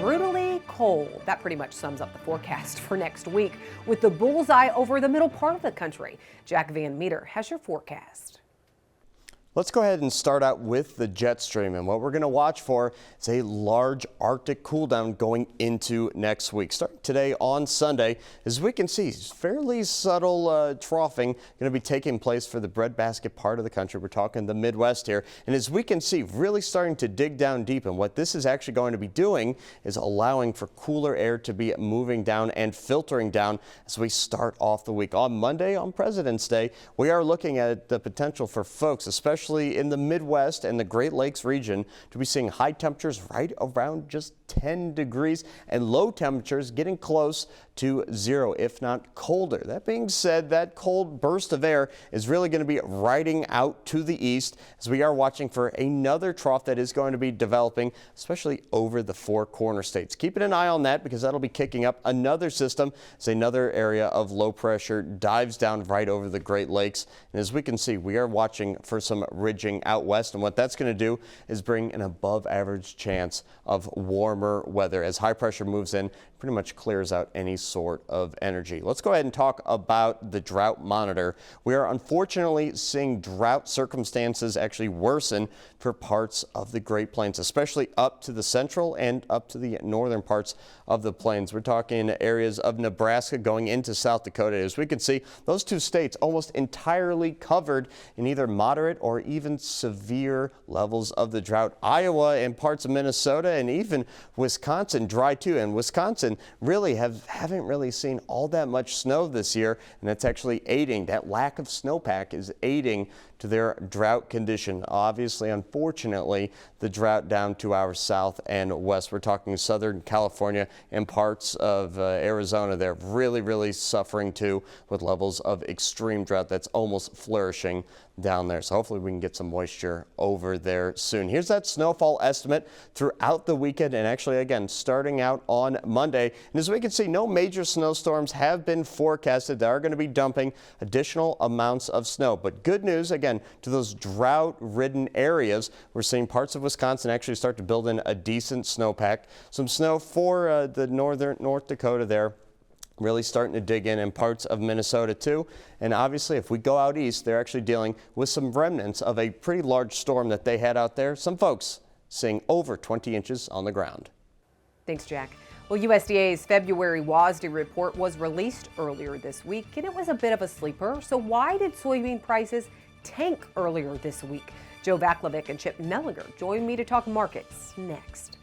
brutally cold. That pretty much sums up the forecast for next week, with the bullseye over the middle part of the country. Jack Van Meter has your forecast. Let's go ahead and start out with the jet stream, and what we're going to watch for is a large Arctic cool down going into next week. Starting today on Sunday, as we can see, fairly subtle troughing going to be taking place for the breadbasket part of the country. We're talking the Midwest here, and as we can see, really starting to dig down deep, and what this is actually going to be doing is allowing for cooler air to be moving down and filtering down as we start off the week. On Monday, on President's Day, we are looking at the potential for folks, especially in the Midwest and the Great Lakes region, to be seeing high temperatures right around just 10 degrees and low temperatures getting close to 0, if not colder. That being said, that cold burst of air is really going to be riding out to the east as we are watching for another trough that is going to be developing, especially over the Four Corner states. Keeping an eye on that because that'll be kicking up another system as another area of low pressure dives down right over the Great Lakes. And as we can see, we are watching for some ridging out west, and what that's going to do is bring an above average chance of warmer weather as high pressure moves in, pretty much clears out any sort of energy. Let's go ahead and talk about the drought monitor. We are unfortunately seeing drought circumstances actually worsen for parts of the Great Plains, especially up to the central and up to the northern parts of the plains. We're talking areas of Nebraska going into South Dakota. As we can see, those two states almost entirely covered in either moderate or even severe levels of the drought. Iowa and parts of Minnesota and even Wisconsin dry too, and Wisconsin really haven't really seen all that much snow this year, and that's actually aiding. That lack of snowpack is aiding to their drought condition. Obviously, unfortunately, the drought down to our south and west. We're talking Southern California and parts of Arizona. They're really suffering too with levels of extreme drought that's almost flourishing down there. So hopefully we can get some moisture over there soon. Here's that snowfall estimate throughout the weekend, and actually again starting out on Monday. And as we can see, no major snowstorms have been forecasted. They are going to be dumping additional amounts of snow, but good news again to those drought-ridden areas. We're seeing parts of Wisconsin actually start to build in a decent snowpack. Some snow for the North Dakota there. Really starting to dig in parts of Minnesota too. And obviously if we go out east, they're actually dealing with some remnants of a pretty large storm that they had out there. Some folks seeing over 20 inches on the ground. Thanks, Jack. Well, USDA's February WASDE report was released earlier this week, and it was a bit of a sleeper. So why did soybean prices tank earlier this week? Joe Vaclavic and Chip Mellinger join me to talk markets next.